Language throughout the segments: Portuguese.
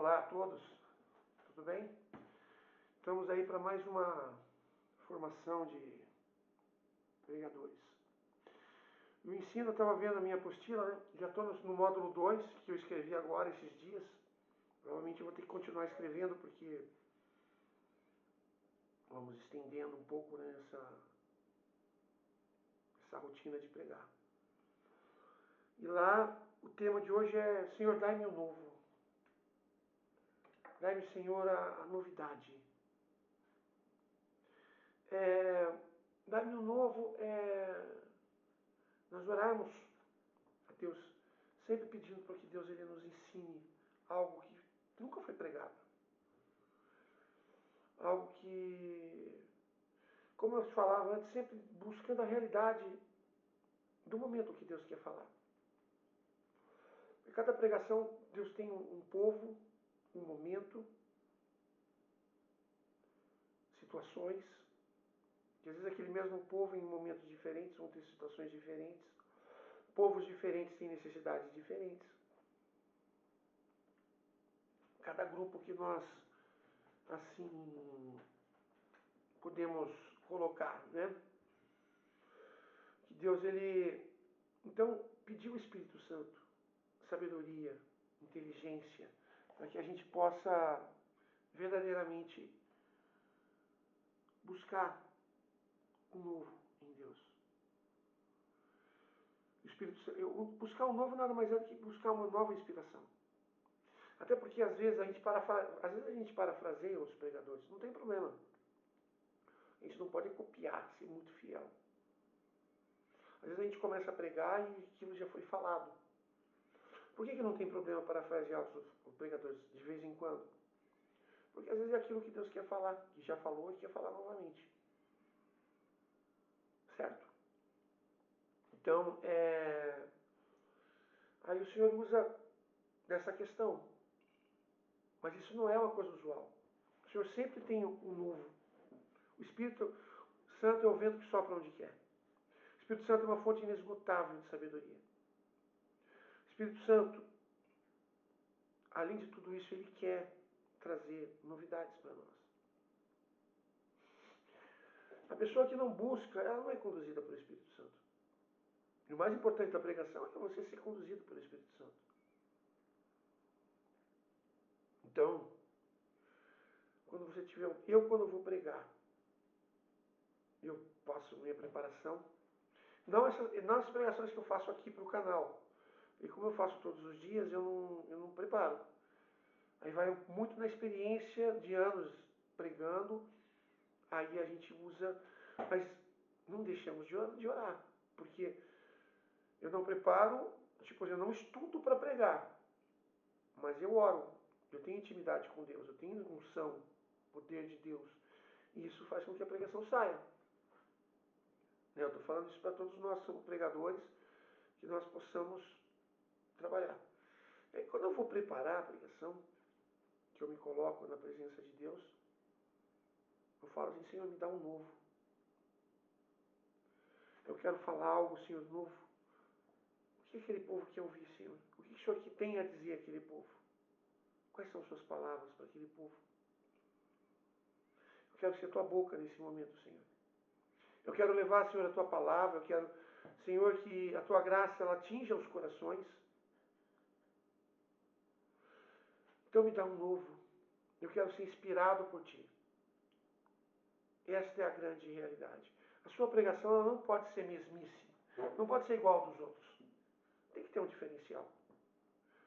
Olá a todos, tudo bem? Estamos aí para mais uma formação de pregadores. O ensino, eu estava vendo a minha apostila, né? Já estou no módulo 2 que eu escrevi agora, esses dias. Provavelmente eu vou ter que continuar escrevendo, porque vamos estendendo um pouco, né, essa rotina de pregar. E lá, o tema de hoje é: Senhor, dai-me o novo. Dai-me, Senhor, a novidade. Dai-me o novo nós orarmos a Deus, sempre pedindo para que Deus ele nos ensine algo que nunca foi pregado. Algo que, como eu falava antes, sempre buscando a realidade do momento que Deus quer falar. Em cada pregação, Deus tem um povo, um momento, situações, que às vezes aquele mesmo povo em momentos diferentes vão ter situações diferentes. Povos diferentes têm necessidades diferentes. Cada grupo que nós, assim, podemos colocar, né? Que Deus, ele, então, pediu o Espírito Santo, sabedoria, inteligência, para que a gente possa verdadeiramente buscar o novo em Deus. O Espírito Santo, buscar o novo nada mais é do que buscar uma nova inspiração. Até porque às vezes a gente parafraseia os pregadores, não tem problema. A gente não pode copiar, ser muito fiel. Às vezes a gente começa a pregar e aquilo já foi falado. Por que não tem problema parafrasear os pregadores de vez em quando? Porque às vezes é aquilo que Deus quer falar, que já falou e quer falar novamente. Certo? Então, aí o Senhor usa dessa questão. Mas isso não é uma coisa usual. O Senhor sempre tem um novo. O Espírito Santo é o vento que sopra onde quer. O Espírito Santo é uma fonte inesgotável de sabedoria. O Espírito Santo, além de tudo isso, ele quer trazer novidades para nós. A pessoa que não busca, ela não é conduzida pelo Espírito Santo. E o mais importante da pregação é você ser conduzido pelo Espírito Santo. Então, quando eu vou pregar, eu faço minha preparação. Não as pregações que eu faço aqui para o canal. E como eu faço todos os dias, eu não preparo. Aí vai muito na experiência de anos pregando. Aí a gente usa, mas não deixamos de orar. Porque eu não preparo, tipo, eu não estudo para pregar. Mas eu oro. Eu tenho intimidade com Deus. Eu tenho unção, poder de Deus. E isso faz com que a pregação saia. Eu estou falando isso para todos nós, somos pregadores, que nós possamos trabalhar. E aí, quando eu vou preparar a pregação, que eu me coloco na presença de Deus, eu falo assim: Senhor, me dá um novo. Eu quero falar algo, Senhor, novo. O que aquele povo quer ouvir, Senhor? O que o Senhor que tem a dizer àquele povo? Quais são suas palavras para aquele povo? Eu quero ser a tua boca nesse momento, Senhor. Eu quero levar, Senhor, a tua palavra. Eu quero, Senhor, que a tua graça ela atinja os corações. Então me dá um novo. Eu quero ser inspirado por ti. Esta é a grande realidade. A sua pregação ela não pode ser mesmice. Não pode ser igual dos outros. Tem que ter um diferencial.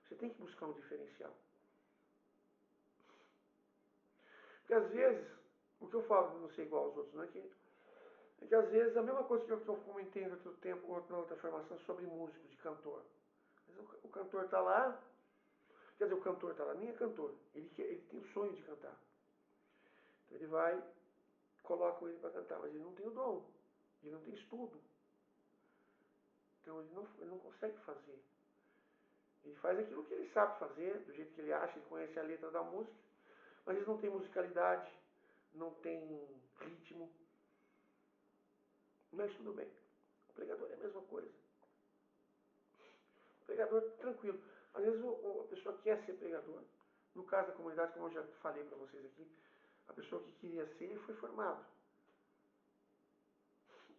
Você tem que buscar um diferencial. Porque às vezes, o que eu falo de não ser igual aos outros, não é que às vezes a mesma coisa que eu comentei no outro tempo, na outra formação sobre músico, de cantor. Às vezes o cantor está lá, quer dizer, o cantor está lá, nem é cantor. Ele tem o sonho de cantar. Então ele vai, colocam ele para cantar, mas ele não tem o dom. Ele não tem estudo. Então ele não consegue fazer. Ele faz aquilo que ele sabe fazer, do jeito que ele acha, ele conhece a letra da música, mas eles não têm musicalidade, não tem ritmo. Mas tudo bem. O pregador é a mesma coisa. O pregador, tranquilo. Às vezes a pessoa quer ser pregador, No caso da comunidade, como eu já falei para vocês aqui, a pessoa que queria ser, ele foi formado.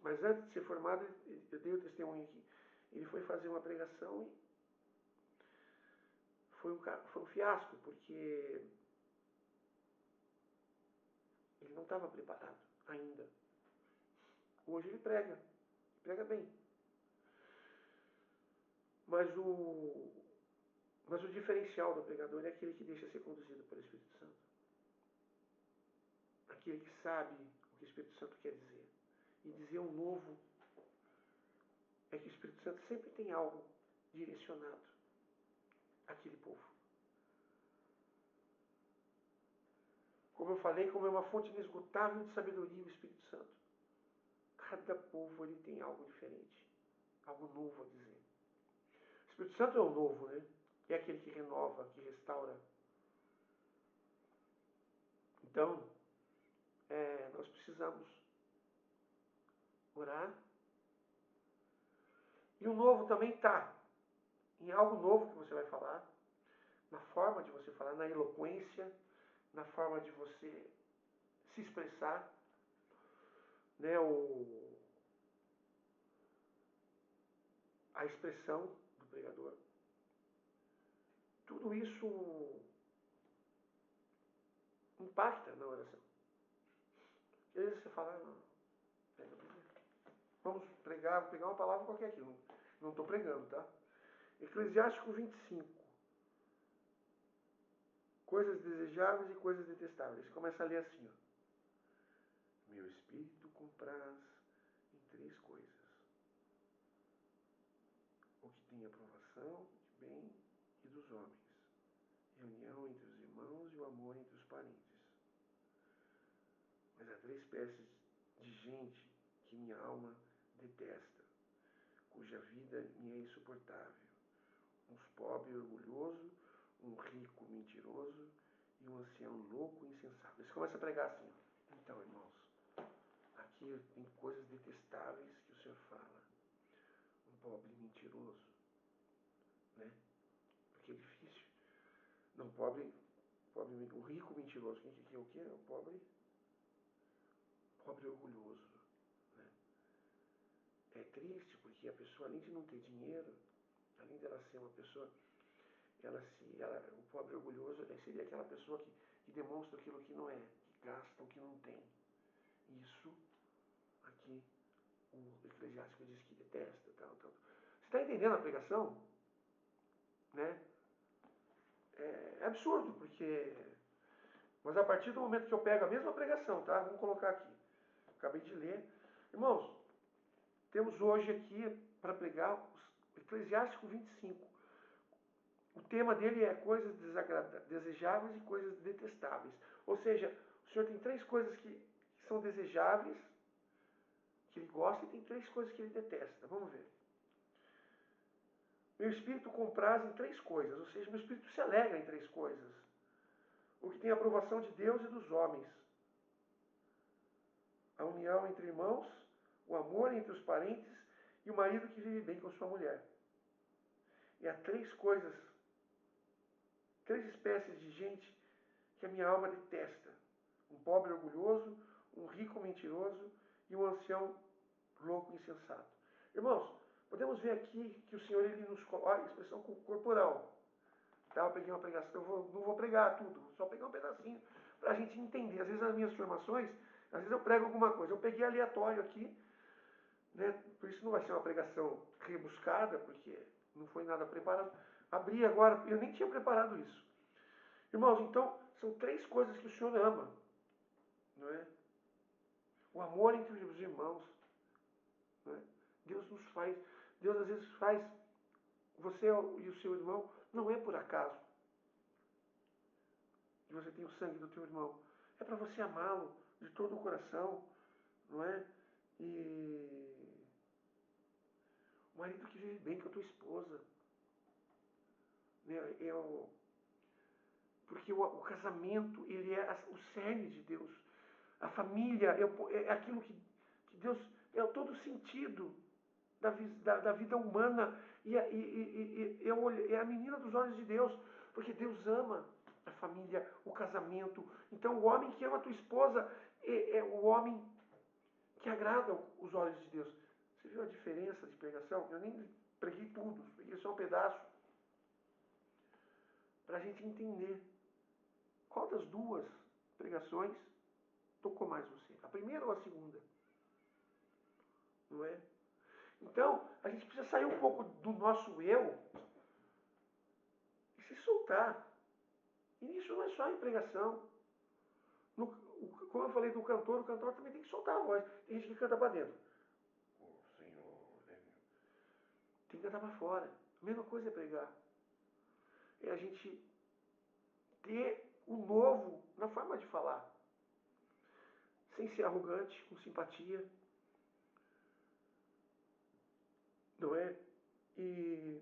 Mas antes de ser formado, eu dei o testemunho aqui. Ele foi fazer uma pregação e foi um fiasco, porque ele não estava preparado ainda. Hoje ele prega bem. Mas o diferencial do pregador é aquele que deixa ser conduzido pelo Espírito Santo. Aquele que sabe o que o Espírito Santo quer dizer. E dizer o novo é que o Espírito Santo sempre tem algo direcionado àquele povo. Como eu falei, como é uma fonte inesgotável de sabedoria o Espírito Santo. Cada povo ele tem algo diferente, algo novo a dizer. O Espírito Santo é o novo, né? É aquele que renova, que restaura. Então, nós precisamos orar. E o novo também está em algo novo que você vai falar, na forma de você falar, na eloquência, na forma de você se expressar, né? A expressão do pregador. Tudo isso impacta na oração. Às vezes você fala, não, pega a Bíblia. Vamos pregar, vou pegar uma palavra qualquer aqui. Não estou pregando, tá? Eclesiástico 25. Coisas desejáveis e coisas detestáveis. Começa a ler assim, ó. Meu espírito compraz em três coisas. O que tem aprovação de bem e dos homens. E a união entre os irmãos e o amor entre os parentes. Mas há três espécies de gente que minha alma detesta, cuja vida me é insuportável. Um pobre e orgulhoso, um rico mentiroso e um ancião louco e insensato. Eles começam a pregar assim, ó. Então, irmãos, aqui tem coisas detestáveis que o Senhor fala. Um pobre mentiroso, né? Porque é difícil. Não, o rico mentiroso. Quem que é o quê? O pobre orgulhoso. Né? É triste porque a pessoa, além de não ter dinheiro, além dela ser uma pessoa, o pobre orgulhoso seria aquela pessoa que demonstra aquilo que não é, que gasta o que não tem. Isso aqui o eclesiástico diz que detesta, tal. Você está entendendo a pregação? Né? É absurdo, porque... Mas a partir do momento que eu pego a mesma pregação, tá? Vamos colocar aqui. Acabei de ler. Irmãos, temos hoje aqui para pregar o Eclesiástico 25. O tema dele é coisas desejáveis e coisas detestáveis. Ou seja, o Senhor tem três coisas que são desejáveis, que ele gosta, e tem três coisas que ele detesta. Vamos ver. Meu espírito compraz em três coisas, ou seja, meu espírito se alegra em três coisas. O que tem a aprovação de Deus e dos homens. A união entre irmãos, o amor entre os parentes e o marido que vive bem com sua mulher. E há três coisas, três espécies de gente que a minha alma detesta. Um pobre orgulhoso, um rico mentiroso e um ancião louco e insensato. Irmãos, podemos ver aqui que o Senhor ele nos coloca a expressão corporal. Tá? Eu peguei uma pregação, não vou pregar tudo, só pegar um pedacinho para a gente entender. Às vezes as minhas formações, às vezes eu prego alguma coisa. Eu peguei aleatório aqui, né? Por isso não vai ser uma pregação rebuscada, porque não foi nada preparado. Abri agora, eu nem tinha preparado isso. Irmãos, então, são três coisas que o Senhor ama, não é? O amor entre os irmãos, não é? Deus nos faz, Deus às vezes faz você e o seu irmão, não é por acaso que você tem o sangue do teu irmão. É para você amá-lo de todo o coração, não é? E o marido que vive bem com a tua esposa, né? Porque o casamento, ele é o cerne de Deus. A família é aquilo que Deus, é todo o sentido da vida humana. É a menina dos olhos de Deus, porque Deus ama. a família, o casamento. Então, o homem que ama a tua esposa é o homem que agrada os olhos de Deus. Você viu a diferença de pregação? Eu nem preguei tudo, preguei só um pedaço. Para a gente entender qual das duas pregações tocou mais você. A primeira ou a segunda? Não é? Então, a gente precisa sair um pouco do nosso eu e se soltar. E isso não é só em pregação. Como eu falei do cantor, o cantor também tem que soltar a voz. Tem gente que canta para dentro. O Senhor, né? Tem que cantar para fora. A mesma coisa é pregar. É a gente ter o novo na forma de falar. Sem ser arrogante, com simpatia. Não é? E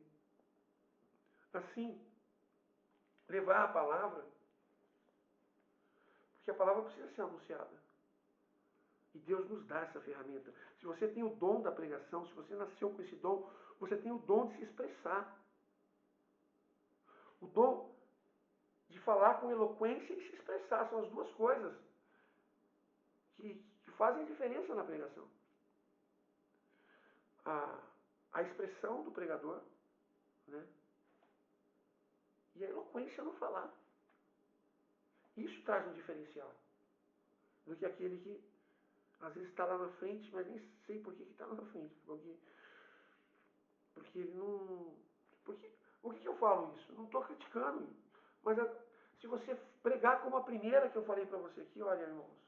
assim, levar a palavra, porque a palavra precisa ser anunciada. E Deus nos dá essa ferramenta. Se você tem o dom da pregação, se você nasceu com esse dom, você tem o dom de se expressar. O dom de falar com eloquência e se expressar. São as duas coisas que fazem diferença na pregação. A expressão do pregador, né? E a eloquência no falar. Isso traz um diferencial. Do que aquele que às vezes está lá na frente, mas nem sei por que está lá na frente. Porque ele não. Porque, por que eu falo isso? Não estou criticando. Mas se você pregar como a primeira que eu falei para você aqui, olha, irmãos.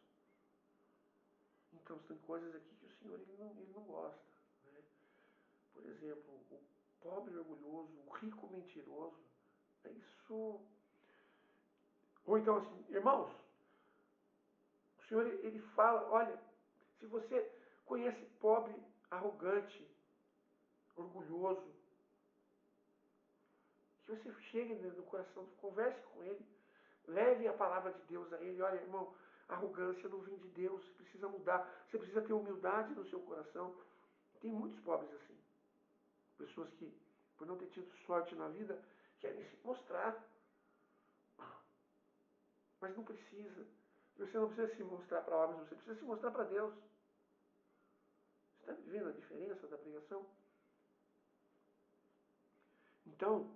Então, tem coisas aqui que o Senhor ele não gosta. Né? Por exemplo, o pobre orgulhoso, o rico mentiroso. É isso. Ou então assim, irmãos, o Senhor ele fala, olha, se você conhece pobre, arrogante, orgulhoso, que você chegue no coração, converse com ele, leve a palavra de Deus a ele. Olha, irmão, arrogância não vem de Deus, você precisa mudar, você precisa ter humildade no seu coração. Tem muitos pobres assim, pessoas que, por não ter tido sorte na vida, querem se mostrar, mas não precisa. Você não precisa se mostrar para homens, você precisa se mostrar para Deus. Você está vendo a diferença da pregação? Então,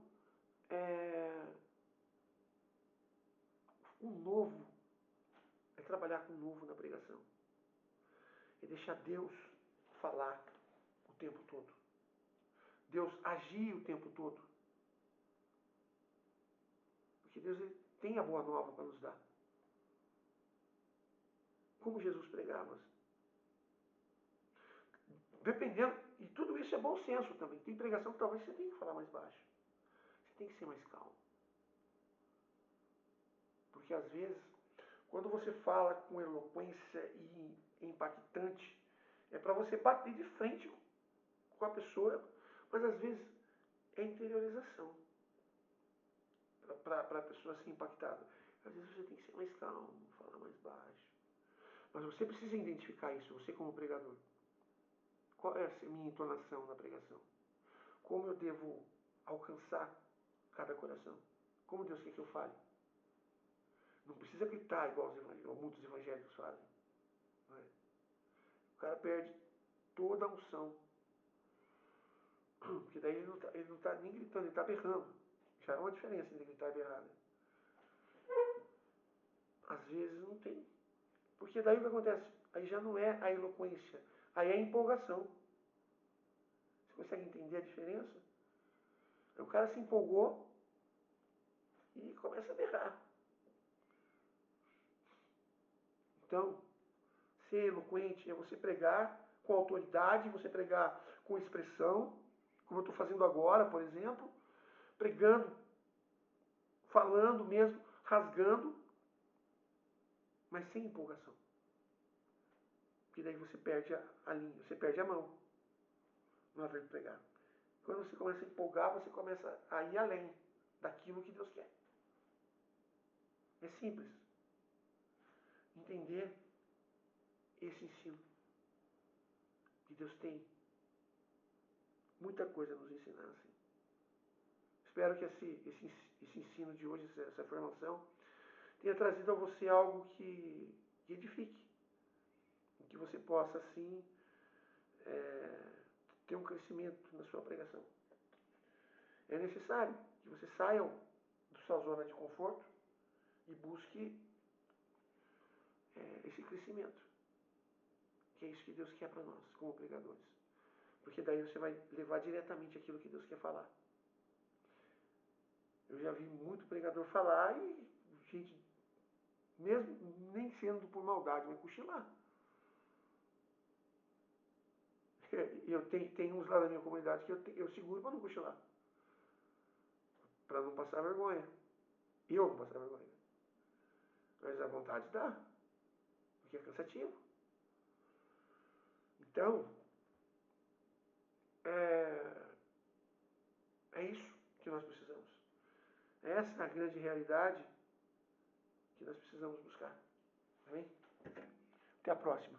o novo é trabalhar com o novo na pregação. É deixar Deus falar o tempo todo. Deus agir o tempo todo. Porque Deus ele tem a boa nova para nos dar. Como Jesus pregava. Dependendo, e tudo isso é bom senso também. Tem pregação que talvez você tenha que falar mais baixo. Você tem que ser mais calmo. Porque às vezes, quando você fala com eloquência e impactante, é para você bater de frente com a pessoa, mas às vezes é interiorização para a pessoa ser impactada. Às vezes você tem que ser mais calmo, falar mais baixo. Mas você precisa identificar isso, você como pregador. Qual é a minha entonação na pregação? Como eu devo alcançar cada coração? Como Deus quer que eu fale? Não precisa gritar igual muitos evangélicos fazem. Não é? O cara perde toda a unção. Porque daí ele não tá nem gritando, ele está berrando. Já é uma diferença entre gritar e berrar. Né? Às vezes não tem. Porque daí o que acontece? Aí já não é a eloquência, aí é a empolgação. Você consegue entender a diferença? Aí o cara se empolgou e começa a berrar. Então, ser eloquente é você pregar com autoridade, você pregar com expressão, como eu estou fazendo agora, por exemplo, pregando, falando mesmo, rasgando, mas sem empolgação. Porque daí você perde a linha, você perde a mão na hora de pregar. Quando você começa a empolgar, você começa a ir além daquilo que Deus quer. É simples. Entender esse ensino. Que Deus tem muita coisa a nos ensinar assim. espero que esse ensino de hoje, essa formação, tenha trazido a você algo que edifique, que você possa, assim, ter um crescimento na sua pregação. É necessário que você saia da sua zona de conforto e busque esse crescimento, que é isso que Deus quer para nós, como pregadores. Porque daí você vai levar diretamente aquilo que Deus quer falar. Eu já vi muito pregador falar e gente, mesmo nem sendo por maldade, mas cochilar. Tem uns lá na minha comunidade que eu seguro para não cochilar. Para não passar vergonha. E eu não passar vergonha. Mas a vontade dá. Porque é cansativo. Então, é isso que nós precisamos. Essa é a grande realidade que nós precisamos buscar. Amém? Até a próxima.